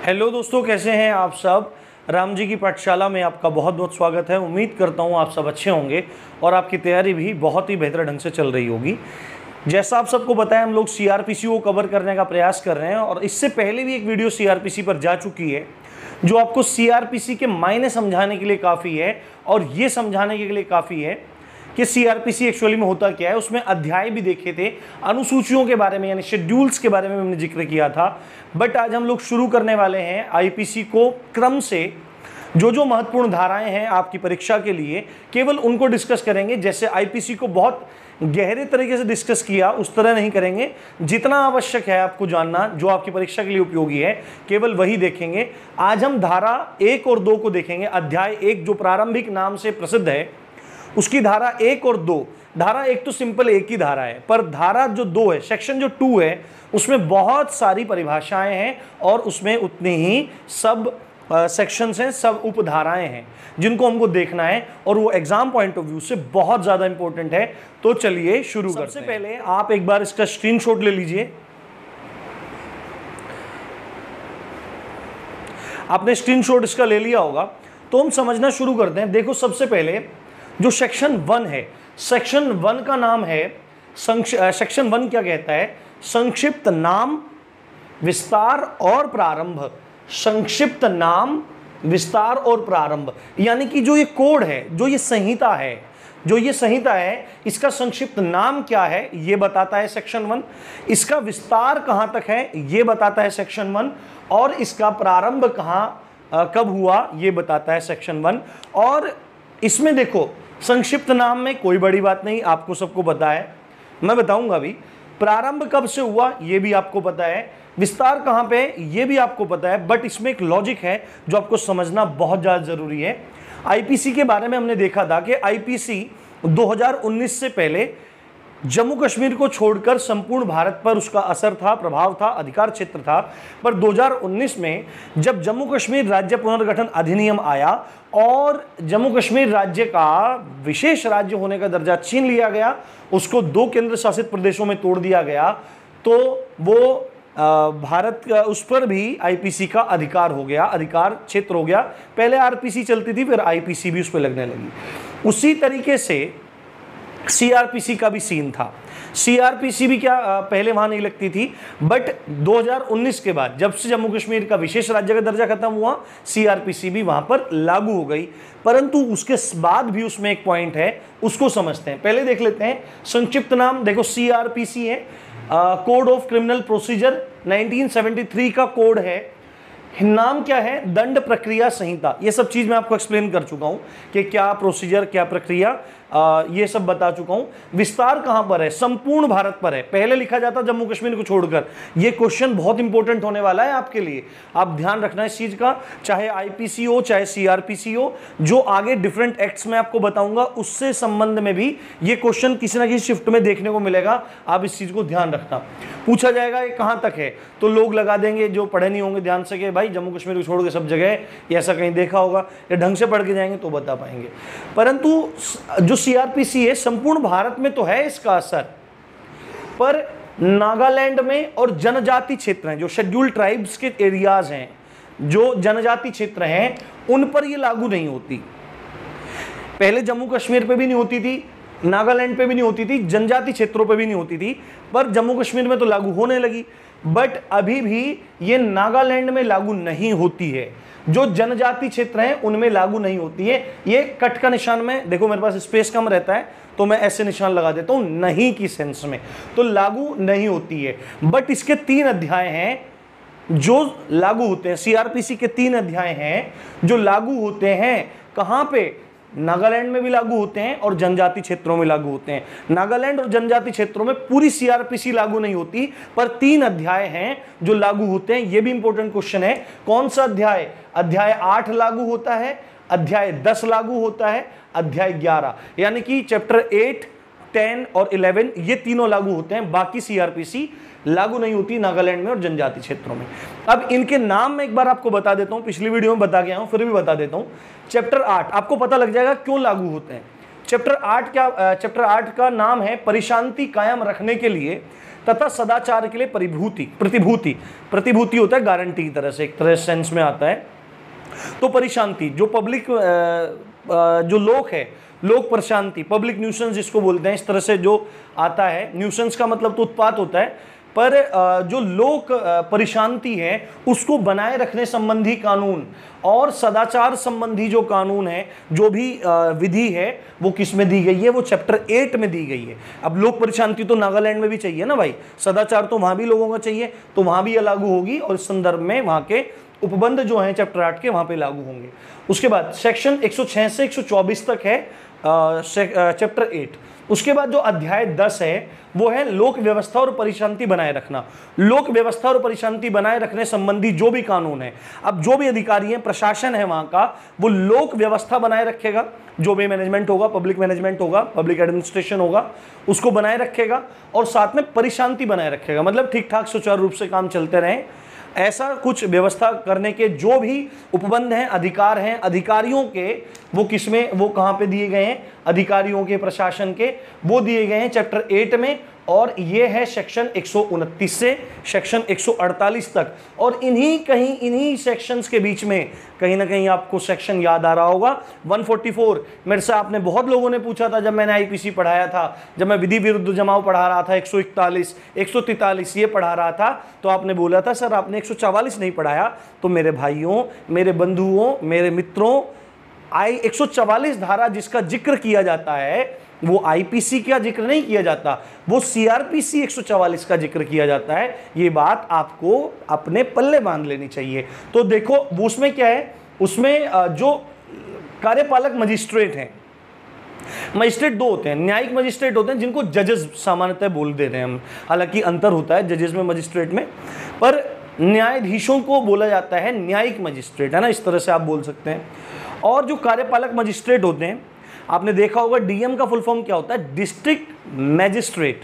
Hello दोस्तों, कैसे हैं आप सब। राम जी की पाठशाला में आपका बहुत बहुत स्वागत है। उम्मीद करता हूं आप सब अच्छे होंगे और आपकी तैयारी भी बहुत ही बेहतर ढंग से चल रही होगी। जैसा आप सबको पता है, हम लोग सीआरपीसी को कवर करने का प्रयास कर रहे हैं और इससे पहले भी एक वीडियो सीआरपीसी पर जा चुकी है जो आपको सीआरपीसी के मायने समझाने के लिए काफ़ी है और ये समझाने के लिए काफ़ी है कि सीआरपीसी एक्चुअली में होता क्या है। उसमें अध्याय भी देखे थे, अनुसूचियों के बारे में यानी शेड्यूल्स के बारे में हमने जिक्र किया था। बट आज हम लोग शुरू करने वाले हैं आईपीसी को क्रम से। जो जो महत्वपूर्ण धाराएं हैं आपकी परीक्षा के लिए, केवल उनको डिस्कस करेंगे। जैसे आईपीसी को बहुत गहरे तरीके से डिस्कस किया उस तरह नहीं करेंगे। जितना आवश्यक है आपको जानना, जो आपकी परीक्षा के लिए उपयोगी है, केवल वही देखेंगे। आज हम धारा 1 और 2 को देखेंगे। अध्याय 1 जो प्रारंभिक नाम से प्रसिद्ध है, उसकी धारा 1 और 2। धारा 1 तो सिंपल एक ही धारा है, पर धारा जो 2 है, सेक्शन जो 2 है, उसमें बहुत सारी परिभाषाएं हैं और उसमें उतनी ही सब सेक्शंस हैं, सब उपधाराएं हैं जिनको हमको देखना है और वो एग्जाम पॉइंट ऑफ व्यू से बहुत ज़्यादा इंपॉर्टेंट है। तो चलिए शुरू करते हैं। सबसे पहले आप एक बार इसका स्क्रीनशॉट ले लीजिए। आपने स्क्रीनशॉट इसका ले लिया होगा तो हम समझना शुरू करते हैं। देखो, सबसे पहले जो सेक्शन 1 है, सेक्शन 1 का नाम है सेक्शन 1 क्या कहता है? संक्षिप्त नाम, विस्तार और प्रारंभ। संक्षिप्त नाम, विस्तार और प्रारंभ, यानी कि जो ये कोड है, जो ये संहिता है, इसका संक्षिप्त नाम क्या है ये बताता है सेक्शन 1। इसका विस्तार कहां तक है ये बताता है सेक्शन 1। और इसका प्रारंभ कब हुआ ये बताता है सेक्शन 1। और इसमें देखो, संक्षिप्त नाम में कोई बड़ी बात नहीं, आपको सबको पता है, मैं बताऊंगा अभी। प्रारंभ कब से हुआ ये भी आपको पता है, विस्तार कहां पे ये भी आपको पता है। बट इसमें एक लॉजिक है जो आपको समझना बहुत ज्यादा जरूरी है। आईपीसी के बारे में हमने देखा था कि आईपीसी 2019 से पहले जम्मू कश्मीर को छोड़कर संपूर्ण भारत पर उसका असर था, प्रभाव था, अधिकार क्षेत्र था। पर 2019 में जब जम्मू कश्मीर राज्य पुनर्गठन अधिनियम आया और जम्मू कश्मीर राज्य का विशेष राज्य होने का दर्जा छीन लिया गया, उसको 2 केंद्र शासित प्रदेशों में तोड़ दिया गया, तो वो भारत का उस पर भी आईपीसी का अधिकार हो गया, अधिकार क्षेत्र हो गया। पहले आरपीसी चलती थी, फिर आईपीसी भी उस पर लगने लगी। उसी तरीके से सीआरपीसी का भी सीन था। सीआरपीसी भी क्या पहले वहां नहीं लगती थी, बट 2019 के बाद जब से जम्मू कश्मीर का विशेष राज्य का दर्जा खत्म हुआ, सीआरपीसी भी वहां पर लागू हो गई। परंतु उसके बाद भी उसमें एक पॉइंट है, उसको समझते हैं। पहले देख लेते हैं संक्षिप्त नाम। देखो, सीआरपीसी है, कोड ऑफ क्रिमिनल प्रोसीजर 1973 का कोड है। नाम क्या है? दंड प्रक्रिया संहिता। ये सब चीज मैं आपको एक्सप्लेन कर चुका हूं कि क्या प्रोसीजर, क्या प्रक्रिया, ये सब बता चुका हूं। विस्तार कहां पर है? संपूर्ण भारत पर है। पहले लिखा जाता जम्मू कश्मीर को छोड़कर। ये क्वेश्चन बहुत इंपॉर्टेंट होने वाला है आपके लिए, आप ध्यान रखना इस चीज का। चाहे आईपीसी हो, चाहे सीआरपीसी हो, जो आगे डिफरेंट एक्ट्स में आपको बताऊंगा उससे संबंध में भी ये क्वेश्चन किसी ना किसी शिफ्ट में देखने को मिलेगा। आप इस चीज को ध्यान रखना। पूछा जाएगा ये कहां तक है, तो लोग लगा देंगे जो पढ़े नहीं होंगे ध्यान से कि भाई जम्मू कश्मीर को छोड़ के सब जगह है, ये ऐसा कहीं देखा होगा, या ढंग से पढ़ के जाएंगे तो बता पाएंगे। परंतु जो सीआरपीसी है, संपूर्ण भारत में तो है इसका असर, पर नागालैंड में और जनजाति क्षेत्र हैं, जो शेड्यूल ट्राइब्स के एरियाज हैं, जो जनजाति क्षेत्र हैं, उन पर ये लागू नहीं होती। पहले जम्मू कश्मीर पे भी नहीं होती थी, नागालैंड पे भी नहीं होती थी, जनजाति क्षेत्रों पे भी नहीं होती थी, पर जम्मू कश्मीर में तो लागू होने लगी। बट अभी भी ये नागालैंड में लागू नहीं होती है, जो जनजाति क्षेत्र हैं उनमें लागू नहीं होती है। ये कट का निशान में देखो, मेरे पास स्पेस कम रहता है तो मैं ऐसे निशान लगा देता हूं, नहीं की सेंस में, तो लागू नहीं होती है। बट इसके 3 अध्याय हैं जो लागू होते हैं। सीआरपीसी के 3 अध्याय हैं जो लागू होते हैं। कहां पे? नागालैंड में भी लागू होते हैं और जनजाति क्षेत्रों में लागू होते हैं। नागालैंड और जनजाति क्षेत्रों में पूरी सीआरपीसी लागू नहीं होती, पर 3 अध्याय हैं जो लागू होते हैं। ये भी इंपॉर्टेंट क्वेश्चन है। कौन सा अध्याय? अध्याय 8 लागू होता है, अध्याय 10 लागू होता है, अध्याय 11, यानी कि चैप्टर 8, 10 और 11 ये तीनों लागू होते हैं। बाकी सीआरपीसी लागू नहीं होती नागालैंड में और जनजाति क्षेत्रों में। अब इनके नाम मैं एक बार आपको बता देता हूं, पिछली वीडियो में बता गया हूं, फिर भी बता देता हूं। चैप्टर 8 आपको पता लग जाएगा क्यों लागू होते हैं। चैप्टर 8 का नाम है परिशांति कायम रखने के लिए तथा सदाचार के लिए प्रतिभूति होता है गारंटी की तरह से, एक तरह सेंस में आता है। तो परिशांति जो पब्लिक जो लोग है, लोक प्रशांति, पब्लिक न्यूसेंस जिसको बोलते हैं, इस तरह से जो आता है। न्यूसेंस का मतलब तो उत्पात होता है, पर जो लोक परिशांति है उसको बनाए रखने संबंधी कानून और सदाचार संबंधी जो कानून है, जो भी विधि है, वो किस में दी गई है? वो चैप्टर 8 में दी गई है। अब लोक परिशांति तो नागालैंड में भी चाहिए ना भाई, सदाचार तो वहां भी लोगों का चाहिए, तो वहां भी यह लागू होगी और इस संदर्भ में वहां के उपबंध जो हैं चैप्टर 8 के वहां पे लागू होंगे। उसके बाद सेक्शन 106 से 124 तक है चैप्टर 8। उसके बाद जो अध्याय 10 है वो है लोक व्यवस्था और परिशांति बनाए रखना। लोक व्यवस्था और परिशांति बनाए रखने संबंधी जो भी कानून है, अब जो भी अधिकारी हैं, प्रशासन है वहां का, वो लोक व्यवस्था बनाए रखेगा, जो भी मैनेजमेंट होगा, पब्लिक मैनेजमेंट होगा, पब्लिक एडमिनिस्ट्रेशन होगा, उसको बनाए रखेगा और साथ में परिशांति बनाए रखेगा, मतलब ठीक ठाक सुचारू रूप से काम चलते रहे, ऐसा कुछ व्यवस्था करने के जो भी उपबंध हैं, अधिकार हैं, अधिकारियों के वो किसमें, वो कहाँ पे दिए गए हैं? अधिकारियों के, प्रशासन के, वो दिए गए हैं चैप्टर 8 में। और ये है सेक्शन 129 से सेक्शन 148 तक। और इन्हीं सेक्शंस के बीच में कहीं ना कहीं आपको सेक्शन याद आ रहा होगा 144। मेरे से आपने बहुत लोगों ने पूछा था जब मैंने आईपीसी पढ़ाया था, जब मैं विधि विरुद्ध जमाव पढ़ा रहा था, 141, 143 ये पढ़ा रहा था, तो आपने बोला था सर आपने 144 नहीं पढ़ाया। तो मेरे भाइयों, मेरे बंधुओं, मेरे मित्रों, 144 धारा जिसका जिक्र किया जाता है वो आईपीसी का जिक्र नहीं किया जाता, वो सीआरपीसी 144 का जिक्र किया जाता है। ये बात आपको अपने पल्ले बांध लेनी चाहिए। तो देखो वो उसमें क्या है, उसमें जो कार्यपालक मजिस्ट्रेट हैं, मजिस्ट्रेट दो होते हैं, न्यायिक मजिस्ट्रेट होते हैं जिनको जजेस सामान्यतः बोल दे रहे हैं हम, हालांकि अंतर होता है जजेस में, मजिस्ट्रेट में, पर न्यायाधीशों को बोला जाता है न्यायिक मजिस्ट्रेट, है ना, इस तरह से आप बोल सकते हैं। और जो कार्यपालक मजिस्ट्रेट होते हैं, आपने देखा होगा डीएम का फुल फॉर्म क्या होता है? District magistrate.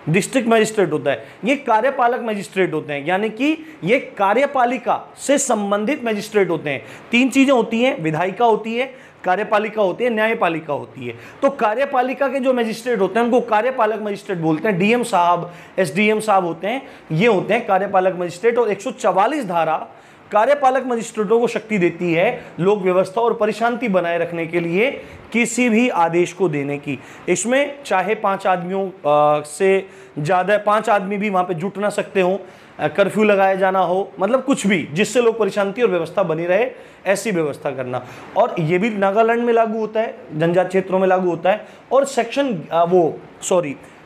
डिस्ट्रिक्ट मैजिस्ट्रेट होता है, ये कार्यपालक मजिस्ट्रेट होते हैं, यानी कि ये कार्यपालिका से संबंधित मैजिस्ट्रेट होते हैं। तीन चीजें होती हैं, विधायिका होती है, कार्यपालिका होती है, न्यायपालिका होती है। तो कार्यपालिका के जो मजिस्ट्रेट होते हैं उनको कार्यपालक मजिस्ट्रेट बोलते हैं। डीएम साहब, एसडीएम साहब होते हैं, ये होते हैं कार्यपालक मजिस्ट्रेट। और 144 धारा कार्यपालक मजिस्ट्रेटों को शक्ति देती है लोक व्यवस्था और परिशांति बनाए रखने के लिए किसी भी आदेश को देने की। इसमें चाहे 5 आदमियों से ज़्यादा 5 आदमी भी वहाँ पे जुट ना सकते हो, कर्फ्यू लगाया जाना हो, मतलब कुछ भी जिससे लोक परिशांति और व्यवस्था बनी रहे, ऐसी व्यवस्था करना। और ये भी नागालैंड में लागू होता है, जनजातीय क्षेत्रों में लागू होता है। और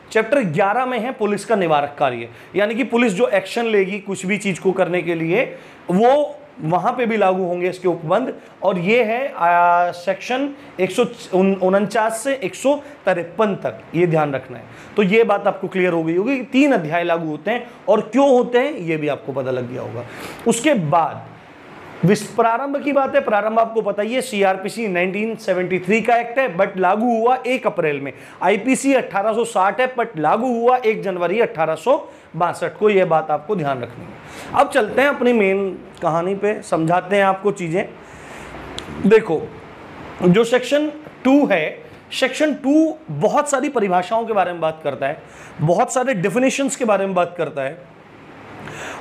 चैप्टर 11 में है पुलिस का निवारक कार्य, यानी कि पुलिस जो एक्शन लेगी कुछ भी चीज को करने के लिए, वो वहां पे भी लागू होंगे इसके उपबंध। और ये है सेक्शन 149 से 153 तक, ये ध्यान रखना है। तो ये बात आपको क्लियर हो गई होगी कि 3 अध्याय लागू होते हैं और क्यों होते हैं ये भी आपको पता लग गया होगा। उसके बाद प्रारंभ की बात है, प्रारंभ आपको पता ही है, सीआरपीसी 1973 का एक्ट है, बट लागू हुआ 1 अप्रैल में। आईपीसी 1860 है, बट लागू हुआ 1 जनवरी 1862 को। यह बात आपको ध्यान रखनी है। अब चलते हैं अपनी मेन कहानी पे, समझाते हैं आपको चीजें। देखो जो सेक्शन 2 है, सेक्शन 2 बहुत सारी परिभाषाओं के बारे में बात करता है, बहुत सारे डेफिनेशंस के बारे में बात करता है।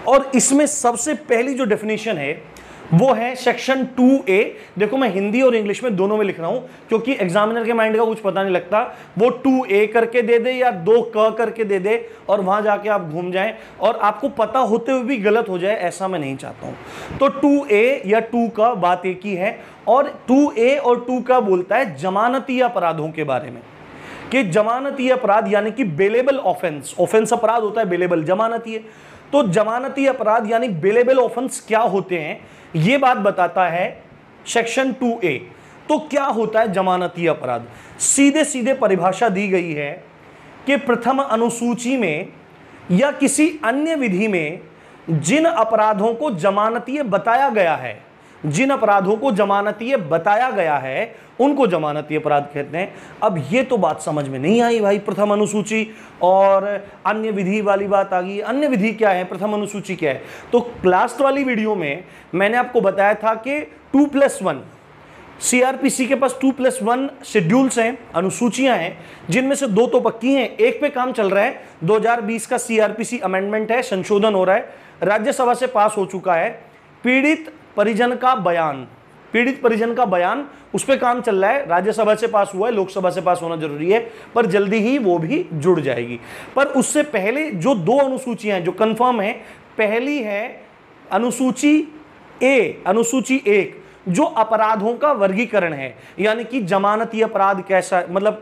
और इसमें सबसे पहली जो डेफिनेशन है वो है सेक्शन 2A। देखो मैं हिंदी और इंग्लिश में दोनों में लिख रहा हूं क्योंकि एग्जामिनर के माइंड का कुछ पता नहीं लगता, वो 2A करके दे दे या 2K करके दे दे और वहां जाके आप घूम जाएं और आपको पता होते हुए भी गलत हो जाए, ऐसा मैं नहीं चाहता हूं। तो 2A या 2K बात एक ही है। और 2A और 2K बोलता है जमानती अपराधों के बारे में, कि जमानती अपराध यानी कि बेलेबल ऑफेंस, ऑफेंस अपराध होता है, बेलेबल जमानती है। तो जमानती अपराध यानी बेलेबल ऑफेंस क्या होते हैं ये बात बताता है सेक्शन 2A। तो क्या होता है जमानती अपराध? सीधे सीधे परिभाषा दी गई है कि प्रथम अनुसूची में या किसी अन्य विधि में जिन अपराधों को जमानतीय बताया गया है, जिन अपराधों को जमानतीय बताया गया है उनको जमानती अपराध कहते हैं। अब ये तो बात समझ में नहीं आई भाई, प्रथम अनुसूची और अन्य विधि वाली बात आ गई। अन्य विधि क्या है, प्रथम अनुसूची क्या है? तो लास्ट वाली वीडियो में मैंने आपको बताया था कि 2+1 सीआरपीसी के पास 2+1 शेड्यूल्स हैं, अनुसूचियां हैं, जिनमें से 2 तो पक्की हैं, एक पे काम चल रहा है। 2020 का सीआरपीसी अमेंडमेंट है, संशोधन हो रहा है, राज्यसभा से पास हो चुका है। पीड़ित परिजन का बयान उस पर काम चल रहा है, राज्यसभा से पास हुआ है, लोकसभा से पास होना जरूरी है, पर जल्दी ही वो भी जुड़ जाएगी। पर उससे पहले जो 2 अनुसूचियां जो कंफर्म है, पहली है अनुसूची 1 जो अपराधों का वर्गीकरण है, यानी कि जमानतीय अपराध कैसा, मतलब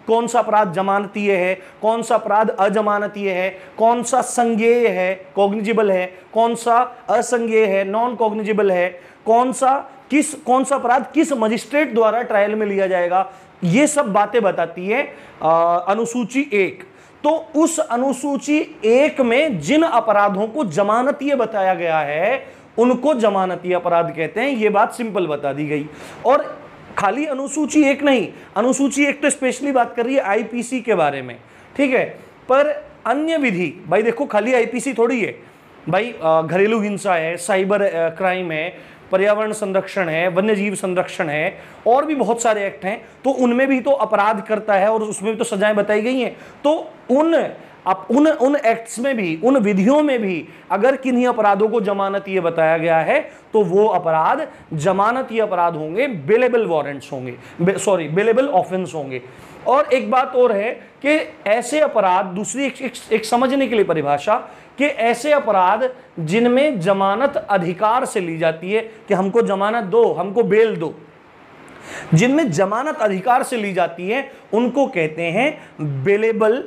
कौन सा अपराध जमानतीय है, कौन सा अपराध अजमानतीय है, कौन सा संज्ञेय है, कॉग्निजिबल है, कौन सा असंज्ञेय है, नॉन कॉग्निजिबल है, कौन सा अपराध किस मजिस्ट्रेट द्वारा ट्रायल में लिया जाएगा, ये सब बातें बताती है अनुसूची 1। तो उस अनुसूची 1 में जिन अपराधों को जमानतीय बताया गया है उनको जमानतीय अपराध कहते हैं। ये बात सिंपल बता दी गई। और खाली अनुसूची 1 नहीं, अनुसूची 1 तो स्पेशली बात कर रही है आईपीसी के बारे में, ठीक है, पर अन्य विधि, भाई देखो खाली आईपीसी थोड़ी है भाई, घरेलू हिंसा है, साइबर क्राइम है, पर्यावरण संरक्षण है, वन्यजीव संरक्षण है, और भी बहुत सारे एक्ट हैं, तो उनमें भी तो अपराध करता है और उसमें भी तो सजाएं बताई गई हैं। तो उन एक्ट्स में भी, उन विधियों में भी अगर किन्हीं अपराधों को जमानतीय बताया गया है तो वो अपराध जमानतीय अपराध होंगे, बेलेबल वारंट्स होंगे, बेलेबल ऑफेंस होंगे। और एक बात और है कि ऐसे अपराध, दूसरी एक समझने के लिए परिभाषा, कि ऐसे अपराध जिनमें जमानत अधिकार से ली जाती है कि हमको जमानत दो, हमको बेल दो, जिनमें जमानत अधिकार से ली जाती है उनको कहते हैं बेलेबल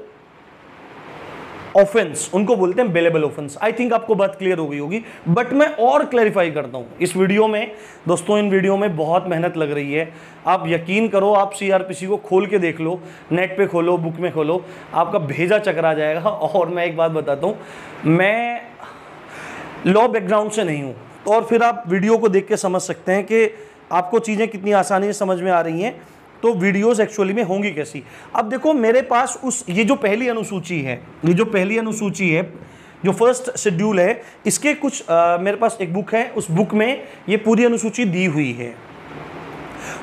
ऑफेंस, उनको बोलते हैं बेलेबल ऑफेंस। आई थिंक आपको बात क्लियर हो गई होगी, बट मैं और क्लैरिफाई करता हूं इस वीडियो में। दोस्तों इन वीडियो में बहुत मेहनत लग रही है, आप यकीन करो, आप सीआरपीसी को खोल के देख लो, नेट पे खोलो, बुक में खोलो, आपका भेजा चकरा जाएगा। और मैं एक बात बताता हूं, मैं लॉ बैकग्राउंड से नहीं हूं, और फिर आप वीडियो को देख के समझ सकते हैं कि आपको चीज़ें कितनी आसानी से समझ में आ रही हैं, तो वीडियोस एक्चुअली में होंगी कैसी। अब देखो मेरे पास ये जो पहली अनुसूची है, जो फर्स्ट शेड्यूल है, इसके कुछ मेरे पास एक बुक है, उस बुक में ये पूरी अनुसूची दी हुई है।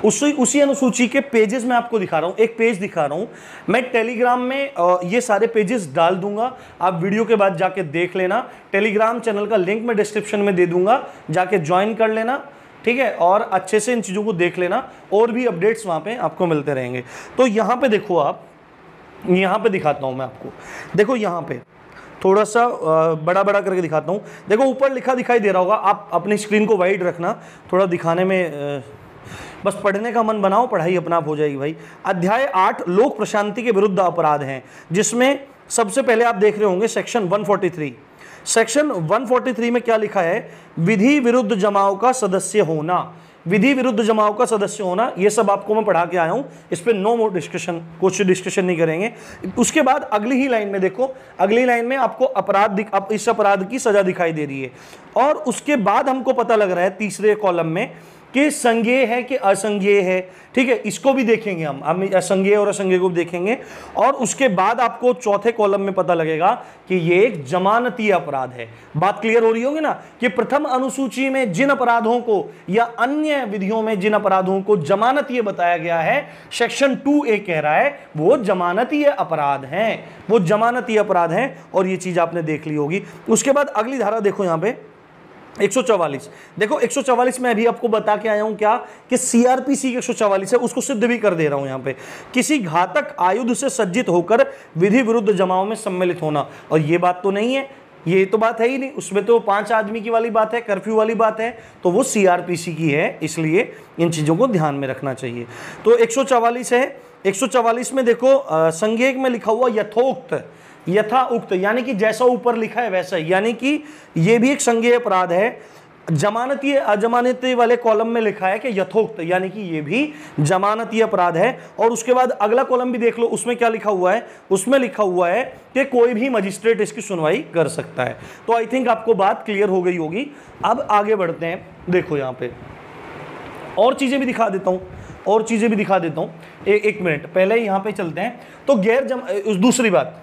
उसी अनुसूची के पेजेस मैं आपको दिखा रहा हूँ, एक पेज दिखा रहा हूँ मैं। टेलीग्राम में ये सारे पेजेस डाल दूंगा, आप वीडियो के बाद जाके देख लेना। टेलीग्राम चैनल का लिंक मैं डिस्क्रिप्शन में दे दूंगा, जाके ज्वाइन कर लेना, ठीक है, और अच्छे से इन चीज़ों को देख लेना, और भी अपडेट्स वहाँ पे आपको मिलते रहेंगे। तो यहाँ पे देखो, आप यहाँ पे दिखाता हूँ मैं आपको, देखो यहाँ पे थोड़ा सा बड़ा करके दिखाता हूँ। देखो ऊपर लिखा दिखाई दे रहा होगा, आप अपनी स्क्रीन को वाइड रखना, थोड़ा दिखाने में बस पढ़ने का मन बनाओ, पढ़ाई अपना आप हो जाएगी भाई। अध्याय 8 लोक प्रशांति के विरुद्ध अपराध हैं, जिसमें सबसे पहले आप देख रहे होंगे सेक्शन 143। सेक्शन 143 में क्या लिखा है? विधि विरुद्ध जमाव का सदस्य होना। विधि विरुद्ध जमाव का सदस्य होना, ये सब आपको मैं पढ़ा के आया हूं, इस पे नो मोर डिस्कशन, कुछ डिस्कशन नहीं करेंगे। उसके बाद अगली ही लाइन में देखो, अगली लाइन में आपको इस अपराध की सजा दिखाई दे रही है, और उसके बाद हमको पता लग रहा है तीसरे कॉलम में कि संज्ञेय है कि असंज्ञेय है, ठीक है, इसको भी देखेंगे हम असंज्ञेय और असंज्ञेय को भी देखेंगे। और उसके बाद आपको चौथे कॉलम में पता लगेगा कि ये एक जमानतीय अपराध है। बात क्लियर हो रही होगी ना, कि प्रथम अनुसूची में जिन अपराधों को या अन्य विधियों में जिन अपराधों को जमानतीय बताया गया है, सेक्शन 2A कह रहा है वो जमानतीय अपराध हैं, वो जमानतीय अपराध हैं, और ये चीज आपने देख ली होगी। उसके बाद अगली धारा देखो यहाँ पे 144। देखो 144 में अभी आपको बता के आया हूं क्या, कि सीआरपीसी 144 है, उसको सिद्ध भी कर दे रहा हूं यहां पे। किसी घातक आयुध से सज्जित होकर विधि विरुद्ध जमाव में सम्मिलित होना, और ये बात तो नहीं है, ये तो बात है ही नहीं, उसमें तो 5 आदमी की वाली बात है, कर्फ्यू वाली बात है, तो वो सीआरपीसी की है, इसलिए इन चीजों को ध्यान में रखना चाहिए। तो 144 है, 144 में देखो संज्ञेय में लिखा हुआ यथोक्त, यथा उक्त, यानी कि जैसा ऊपर लिखा है वैसा, यानी कि ये भी एक संज्ञेय अपराध है। जमानतीय अजमानतीय वाले कॉलम में लिखा है कि यथोक्त, यानी कि ये भी जमानतीय अपराध है। और उसके बाद अगला कॉलम भी देख लो, उसमें क्या लिखा हुआ है, उसमें लिखा हुआ है कि कोई भी मजिस्ट्रेट इसकी सुनवाई कर सकता है। तो आई थिंक आपको बात क्लियर हो गई होगी। अब आगे बढ़ते हैं, देखो यहाँ पे और चीजें भी दिखा देता हूँ, एक मिनट पहले यहाँ पे चलते हैं। तो दूसरी बात,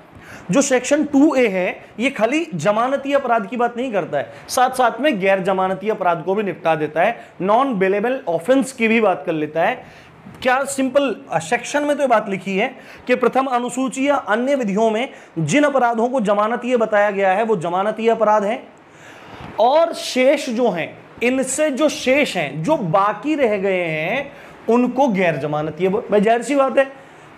जो सेक्शन 2A है ये खाली जमानती अपराध की बात नहीं करता है, साथ साथ में गैर जमानती अपराध को भी निपटा देता है, नॉन बेलेबल ऑफेंस की भी बात कर लेता है। क्या सिंपल सेक्शन में तो ये बात लिखी है कि प्रथम अनुसूची या अन्य विधियों में जिन अपराधों को जमानतीय बताया गया है वो जमानतीय अपराध है, और शेष जो हैं, इनसे जो शेष हैं, जो बाकी रह गए हैं, उनको गैर जमानतीय। भाई जाहिर सी बात है,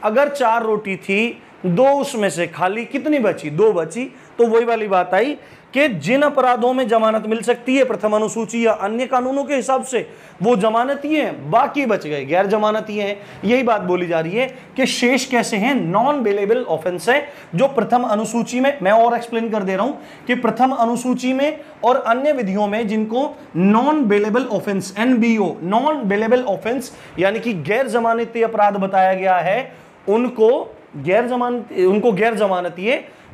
अगर 4 रोटी थी, 2 उसमें से खाली कितनी बची, 2 बची, तो वही वाली बात आई कि जिन अपराधों में जमानत मिल सकती है प्रथम अनुसूची या अन्य कानूनों के हिसाब से वो जमानती हैं, बाकी बच गए गैर जमानती हैं। यही बात बोली जा रही है कि शेष कैसे हैं, नॉन बेलेबल ऑफेंस है, जो प्रथम अनुसूची में, मैं और एक्सप्लेन कर दे रहा हूं कि प्रथम अनुसूची में और अन्य विधियों में जिनको non bailable offence, NBO, non bailable offence यानी कि गैर जमानती अपराध बताया गया है, उनको गैर जमानती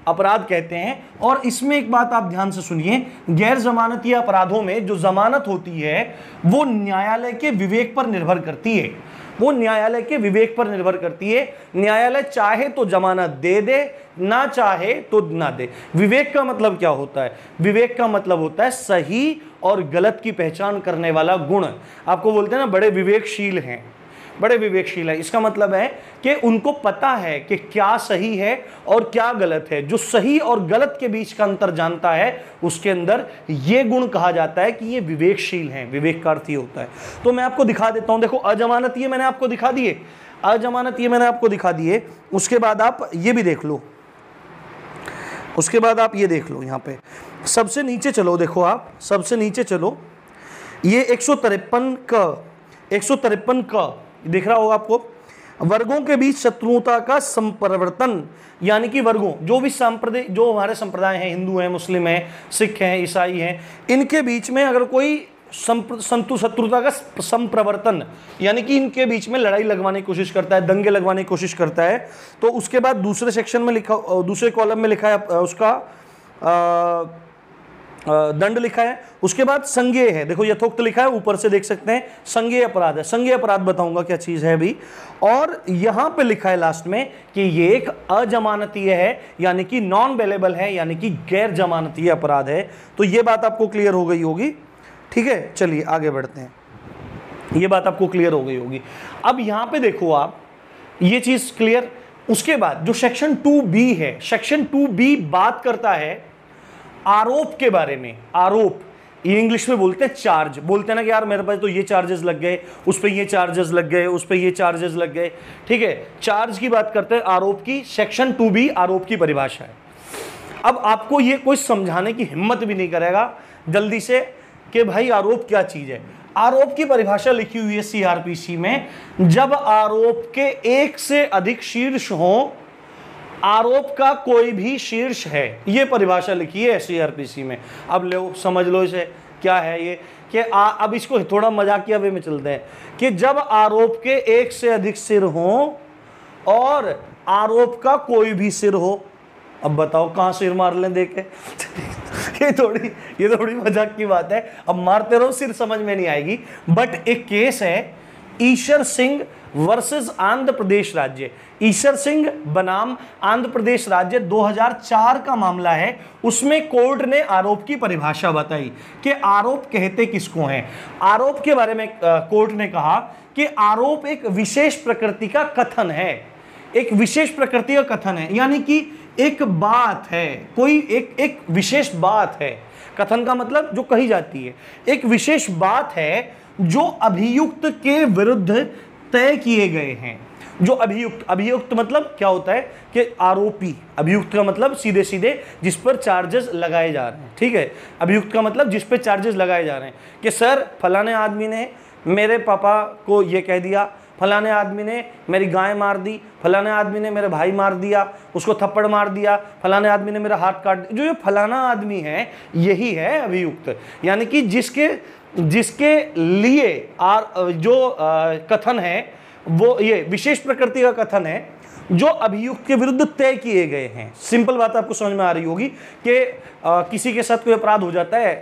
अपराध कहते हैं। और इसमें एक बात आप ध्यान से सुनिए, गैर जमानती अपराधों में जो जमानत होती है वो न्यायालय के विवेक पर निर्भर करती है, वो न्यायालय के विवेक पर निर्भर करती है। न्यायालय चाहे तो जमानत दे दे, ना चाहे तो ना दे। विवेक का मतलब क्या होता है? विवेक का मतलब होता है सही और गलत की पहचान करने वाला गुण। आपको बोलते हैं ना बड़े विवेकशील हैं, बड़े विवेकशील है, इसका मतलब है कि उनको पता है कि क्या सही है और क्या गलत है। जो सही और गलत के बीच का अंतर जानता है उसके अंदर ये गुण कहा जाता है कि ये विवेकशील हैं, विवेक का अर्थ ये होता है। तो मैं आपको दिखा देता हूं, देखो अजमानतीय मैंने आपको दिखा दिए, अजमानतीय मैंने आपको दिखा दिए, उसके बाद आप ये भी देख लो, उसके बाद आप ये देख लो, यहाँ पे सबसे नीचे चलो, देखो आप सबसे नीचे चलो, ये 153 का दिख रहा होगा आपको, वर्गों के बीच शत्रुता का संप्रवर्तन, यानी कि वर्गों, जो भी संप्रदाय, जो हमारे संप्रदाय हैं, हिंदू हैं, मुस्लिम हैं, सिख हैं, ईसाई हैं, इनके बीच में अगर कोई शत्रुता का संप्रवर्तन यानी कि इनके बीच में लड़ाई लगवाने की कोशिश करता है, दंगे लगवाने की कोशिश करता है, तो उसके बाद दूसरे सेक्शन में लिखा, दूसरे कॉलम में लिखा है उसका दंड लिखा है। उसके बाद संज्ञेय है, देखो यथोक्त लिखा है, ऊपर से देख सकते हैं संज्ञेय अपराध है। संज्ञेय अपराध बताऊंगा क्या चीज है अभी। और यहां पे लिखा है लास्ट में कि ये एक अजमानतीय है, यानी कि नॉन बेलेबल है, यानी कि गैर जमानतीय अपराध है। तो ये बात आपको क्लियर हो गई होगी, ठीक है। चलिए आगे बढ़ते हैं, ये बात आपको क्लियर हो गई होगी। अब यहां पे देखो आप, ये चीज क्लियर। उसके बाद जो सेक्शन 2B है, सेक्शन 2B बात करता है आरोप के बारे में। आरोप ये इंग्लिश में बोलते हैं चार्ज, बोलते हैं ना कि यार मेरे पास तो ये चार्जेस लग गए, उस पे ये चार्जेस लग गए, उस पे ये चार्जेस लग गए, ठीक है। चार्ज की बात करते हैं, आरोप की। सेक्शन 2B आरोप की परिभाषा है। अब आपको ये कोई समझाने की हिम्मत भी नहीं करेगा जल्दी से कि भाई आरोप क्या चीज है। आरोप की परिभाषा लिखी हुई है CRPC में, जब आरोप के एक से अधिक शीर्ष हों, आरोप का कोई भी शीर्ष है, ये परिभाषा लिखी है CRPC में। अब लो समझ लो इसे क्या है ये, कि अब इसको थोड़ा मजाकिया वे में चलते हैं कि जब आरोप के एक से अधिक सिर हों और आरोप का कोई भी सिर हो। अब बताओ कहां सिर मार लें देखे ये थोड़ी मजाक की बात है। अब मारते रहो, सिर समझ में नहीं आएगी। बट एक केस है ईशर सिंह वर्सेस आंध्र प्रदेश राज्य। ईशर सिंह बनाम आंध्र प्रदेश राज्य 2004 का मामला है। उसमें कोर्ट ने आरोप की परिभाषा बताई कि आरोप कहते किसको हैं। आरोप के बारे में कोर्ट ने कहा कि आरोप एक विशेष प्रकृति का कथन है, एक विशेष प्रकृति का कथन है, यानी कि एक बात है, कोई एक विशेष बात है। कथन का मतलब जो कही जाती है, एक विशेष बात है जो अभियुक्त के विरुद्ध तय किए गए हैं। जो अभियुक्त मतलब क्या होता है कि आरोपी, अभियुक्त का मतलब सीधे सीधे जिस पर चार्जेस लगाए जा रहे हैं, ठीक है। अभियुक्त का मतलब जिस पर चार्जेस लगाए जा रहे हैं कि सर फलाने आदमी ने मेरे पापा को ये कह दिया, फलाने आदमी ने मेरी गाय मार दी, फलाने आदमी ने मेरे भाई मार दिया, उसको थप्पड़ मार दिया, फलाने आदमी ने मेरा हाथ काट दिया। जो ये फलाना आदमी है यही है अभियुक्त, यानी कि जिसके लिए जो कथन है वो ये विशेष प्रकृति का कथन है जो अभियुक्त के विरुद्ध तय किए गए हैं। सिंपल बात आपको समझ में आ रही होगी कि किसी के साथ कोई अपराध हो जाता है,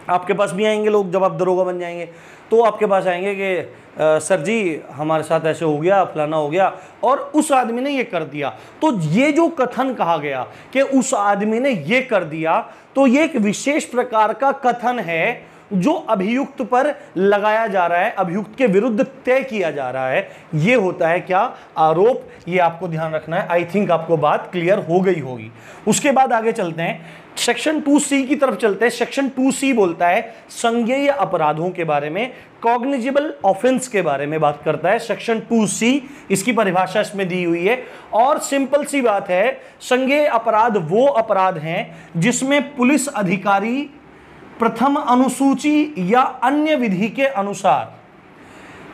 आपके पास भी आएंगे लोग, जब आप दरोगा बन जाएंगे तो आपके पास आएंगे कि सर जी हमारे साथ ऐसे हो गया, फलाना हो गया, और उस आदमी ने ये कर दिया। तो ये जो कथन कहा गया कि उस आदमी ने ये कर दिया, तो ये एक विशेष प्रकार का कथन है जो अभियुक्त पर लगाया जा रहा है, अभियुक्त के विरुद्ध तय किया जा रहा है। ये होता है क्या? आरोप। ये आपको ध्यान रखना है। आई थिंक आपको बात क्लियर हो गई होगी। उसके बाद आगे चलते हैं, सेक्शन 2C की तरफ चलते हैं। सेक्शन 2C बोलता है संज्ञेय अपराधों के बारे में, कॉग्निजेबल ऑफेंस के बारे में बात करता है। सेक्शन 2C, इसकी परिभाषा इसमें दी हुई है, और सिंपल सी बात है, संज्ञेय अपराध वो अपराध हैं जिसमें पुलिस अधिकारी प्रथम अनुसूची या अन्य विधि के अनुसार,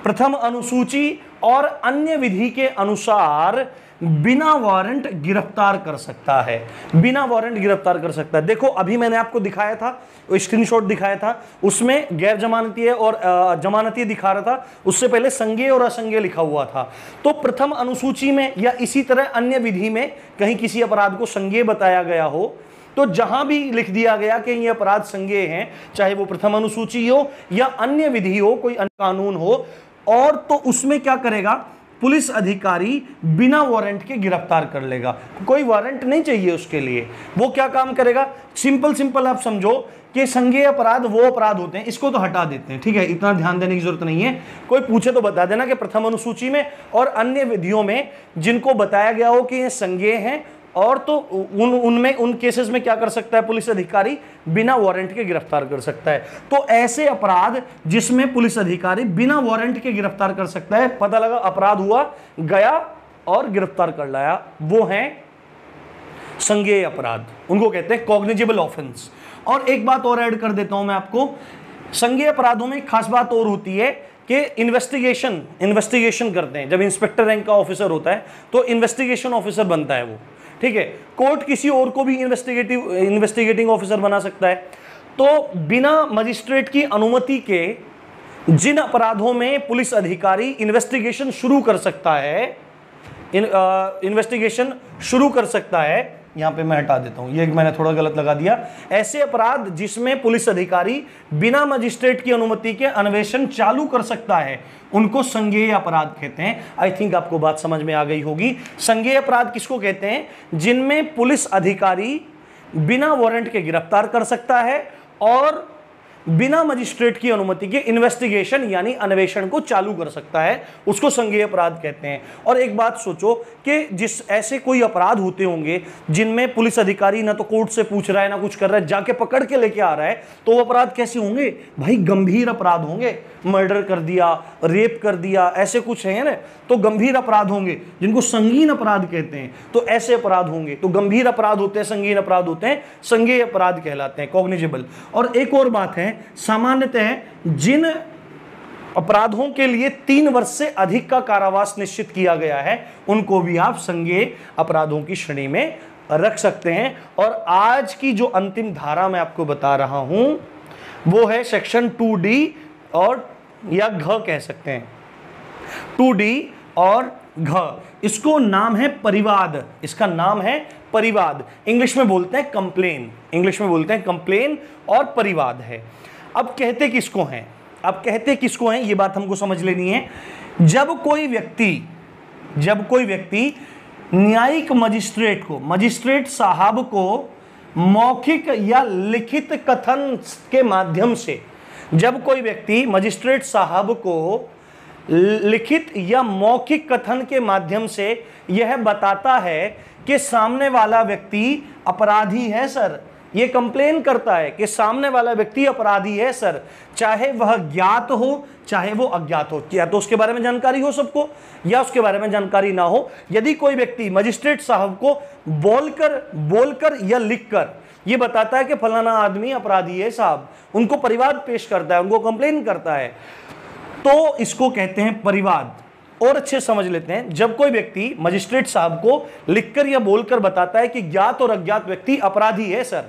प्रथम अनुसूची और अन्य विधि के अनुसार बिना वारंट गिरफ्तार कर सकता है। बिना वारंट गिरफ्तार कर सकता है। देखो अभी मैंने आपको दिखाया था, स्क्रीनशॉट दिखाया था, उसमें गैर जमानती और जमानती दिखा रहा था, उससे पहले संज्ञेय और असंज्ञेय लिखा हुआ था। तो प्रथम अनुसूची में या इसी तरह अन्य विधि में कहीं किसी अपराध को संज्ञेय बताया गया हो, तो जहां भी लिख दिया गया कि ये अपराध संज्ञेय हैं, चाहे वो प्रथम अनुसूची हो या अन्य विधि हो, कोई अन्य कानून हो, और तो उसमें क्या करेगा? पुलिस अधिकारी बिना वारंट के गिरफ्तार कर लेगा। कोई वारंट नहीं चाहिए उसके लिए। वो क्या काम करेगा? सिंपल आप समझो कि संज्ञेय अपराध वो अपराध होते हैं, इसको तो हटा देते हैं, ठीक है, इतना ध्यान देने की जरूरत नहीं है। कोई पूछे तो बता देना कि प्रथम अनुसूची में और अन्य विधियों में जिनको बताया गया हो कि ये संज्ञेय हैं, और तो उन केसेस में क्या कर सकता है पुलिस अधिकारी? बिना वारंट के गिरफ्तार कर सकता है। तो ऐसे अपराध जिसमें पुलिस अधिकारी बिना वारंट के गिरफ्तार कर सकता है, पता लगा अपराध हुआ, गया और गिरफ्तार कर लाया, वो हैं संज्ञेय अपराध, उनको कहते हैं कॉग्निजेबल ऑफेंस। और एक बात और ऐड कर देता हूं मैं आपको, संज्ञेय अपराधों में खास बात और होती है कि इन्वेस्टिगेशन करते हैं। जब इंस्पेक्टर रैंक का ऑफिसर होता है तो इन्वेस्टिगेशन ऑफिसर बनता है वो, ठीक है। कोर्ट किसी और को भी इन्वेस्टिगेटिंग ऑफिसर बना सकता है। तो बिना मजिस्ट्रेट की अनुमति के जिन अपराधों में पुलिस अधिकारी इन्वेस्टिगेशन शुरू कर सकता है, यहां पे मैं हटा देता हूं, ये मैंने थोड़ा गलत लगा दिया। ऐसे अपराध जिसमें पुलिस अधिकारी बिना मजिस्ट्रेट की अनुमति के अन्वेषण चालू कर सकता है, उनको संज्ञेय अपराध कहते हैं। आई थिंक आपको बात समझ में आ गई होगी। संज्ञेय अपराध किसको कहते हैं? जिनमें पुलिस अधिकारी बिना वारंट के गिरफ्तार कर सकता है और बिना मजिस्ट्रेट की अनुमति के इन्वेस्टिगेशन यानी अन्वेषण को चालू कर सकता है, उसको संज्ञेय अपराध कहते हैं। और एक बात सोचो कि जिस ऐसे कोई अपराध होते होंगे जिनमें पुलिस अधिकारी ना तो कोर्ट से पूछ रहा है ना कुछ कर रहा है, जाके पकड़ के लेके आ रहा है, तो वो अपराध कैसे होंगे भाई? गंभीर अपराध होंगे। मर्डर कर दिया, रेप कर दिया, ऐसे कुछ है ना, तो गंभीर अपराध होंगे जिनको संगीन अपराध कहते हैं। तो ऐसे अपराध होंगे, तो गंभीर अपराध होते हैं, संगीन अपराध होते हैं, संज्ञेय अपराध कहलाते हैं, कॉग्निजेबल। और एक और बात है, सामान्यतः जिन अपराधों के लिए 3 वर्ष से अधिक का कारावास निश्चित किया गया है, उनको भी आप संज्ञेय अपराधों की श्रेणी में रख सकते हैं। और आज की जो अंतिम धारा मैं आपको बता रहा हूं वो है सेक्शन 2D और या घ कह सकते हैं, 2D और घ। इसको नाम है परिवाद, इसका नाम है परिवाद। इंग्लिश में बोलते हैं कंप्लेन, इंग्लिश में बोलते हैं कंप्लेन और परिवाद है। अब कहते किसको हैं, ये बात हमको समझ लेनी है। जब कोई व्यक्ति न्यायिक मजिस्ट्रेट साहब को मौखिक या लिखित कथन के माध्यम से, जब कोई व्यक्ति मजिस्ट्रेट साहब को लिखित या मौखिक कथन के माध्यम से यह बताता है कि सामने वाला व्यक्ति अपराधी है सर, ये कंप्लेन करता है कि सामने वाला व्यक्ति अपराधी है सर, चाहे वह ज्ञात हो चाहे वो अज्ञात हो, या तो उसके बारे में जानकारी हो सबको या उसके बारे में जानकारी ना हो। यदि कोई व्यक्ति मजिस्ट्रेट साहब को बोलकर या लिखकर ये बताता है कि फलाना आदमी अपराधी है साहब, उनको परिवाद पेश करता है, उनको कंप्लेन करता है, तो इसको कहते हैं परिवाद। और अच्छे समझ लेते हैं, जब कोई व्यक्ति मजिस्ट्रेट साहब को लिखकर या बोलकर बताता है कि ज्ञात और अज्ञात व्यक्ति अपराधी है सर,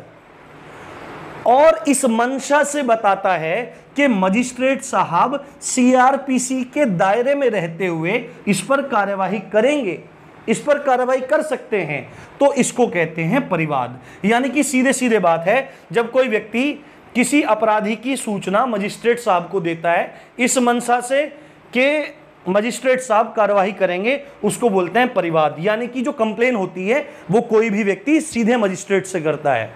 और इस मंशा से बताता है कि मजिस्ट्रेट साहब सीआरपीसी के दायरे में रहते हुए इस पर कार्यवाही करेंगे, इस पर कार्यवाही कर सकते हैं, तो इसको कहते हैं परिवाद। यानी कि सीधे सीधे बात है, जब कोई व्यक्ति किसी अपराधी की सूचना मजिस्ट्रेट साहब को देता है इस मंशा से कि मजिस्ट्रेट साहब कार्यवाही करेंगे, उसको बोलते हैं परिवाद। यानी कि जो कंप्लेन होती है वो कोई भी व्यक्ति सीधे मजिस्ट्रेट से करता है।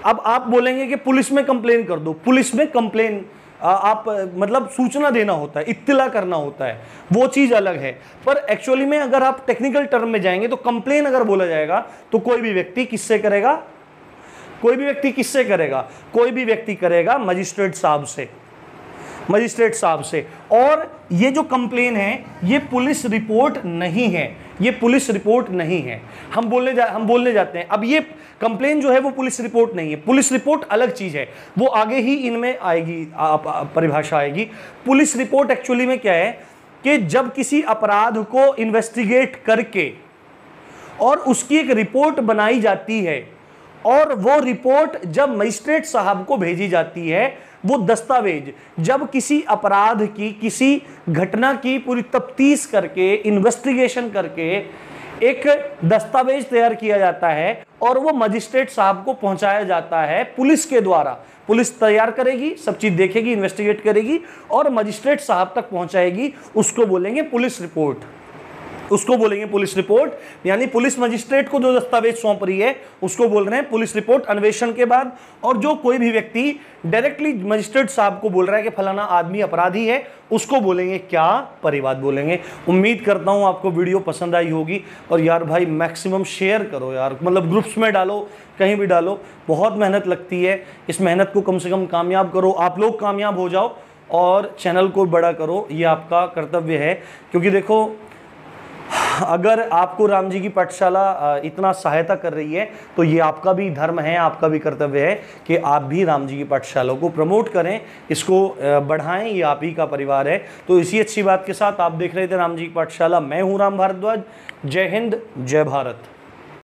अब आप बोलेंगे कि पुलिस में कंप्लेन कर दो, पुलिस में कंप्लेन आप मतलब सूचना देना होता है, इत्तला करना होता है, वो चीज अलग है। पर एक्चुअली में अगर आप टेक्निकल टर्म में जाएंगे तो कंप्लेन अगर बोला जाएगा तो कोई भी व्यक्ति किससे करेगा, कोई भी व्यक्ति किससे करेगा, कोई भी व्यक्ति करेगा मजिस्ट्रेट साहब से, मजिस्ट्रेट साहब से। और ये जो कंप्लेन है ये पुलिस रिपोर्ट नहीं है, ये पुलिस रिपोर्ट नहीं है। हम बोलने जाते हैं अब ये कंप्लेन जो है वो पुलिस रिपोर्ट नहीं है, पुलिस रिपोर्ट अलग चीज है, वो आगे ही इनमें आएगी, परिभाषा आएगी। पुलिस रिपोर्ट एक्चुअली में क्या है कि जब किसी अपराध को इन्वेस्टिगेट करके और उसकी एक रिपोर्ट बनाई जाती है और वो रिपोर्ट जब मजिस्ट्रेट साहब को भेजी जाती है, वो दस्तावेज जब किसी अपराध की, किसी घटना की पूरी तफ्तीश करके, इन्वेस्टिगेशन करके एक दस्तावेज तैयार किया जाता है और वो मजिस्ट्रेट साहब को पहुंचाया जाता है पुलिस के द्वारा। पुलिस तैयार करेगी, सब चीज देखेगी, इन्वेस्टिगेट करेगी और मजिस्ट्रेट साहब तक पहुंचाएगी, उसको बोलेंगे पुलिस रिपोर्ट, उसको बोलेंगे पुलिस रिपोर्ट। यानी पुलिस मजिस्ट्रेट को जो दस्तावेज सौंप रही है उसको बोल रहे हैं पुलिस रिपोर्ट अन्वेषण के बाद। और जो कोई भी व्यक्ति डायरेक्टली मजिस्ट्रेट साहब को बोल रहा है कि फलाना आदमी अपराधी है, उसको बोलेंगे क्या, परिवाद बोलेंगे। उम्मीद करता हूं आपको वीडियो पसंद आई होगी। और यार भाई मैक्सिमम शेयर करो यार, मतलब ग्रुप्स में डालो, कहीं भी डालो, बहुत मेहनत लगती है, इस मेहनत को कम से कम कामयाब करो, आप लोग कामयाब हो जाओ और चैनल को बड़ा करो, ये आपका कर्तव्य है। क्योंकि देखो अगर आपको राम जी की पाठशाला इतना सहायता कर रही है तो ये आपका भी धर्म है, आपका भी कर्तव्य है कि आप भी राम जी की पाठशाला को प्रमोट करें, इसको बढ़ाएं, ये आप ही का परिवार है। तो इसी अच्छी बात के साथ आप देख रहे थे राम जी की पाठशाला, मैं हूं राम भारद्वाज। जय हिंद, जय भारत।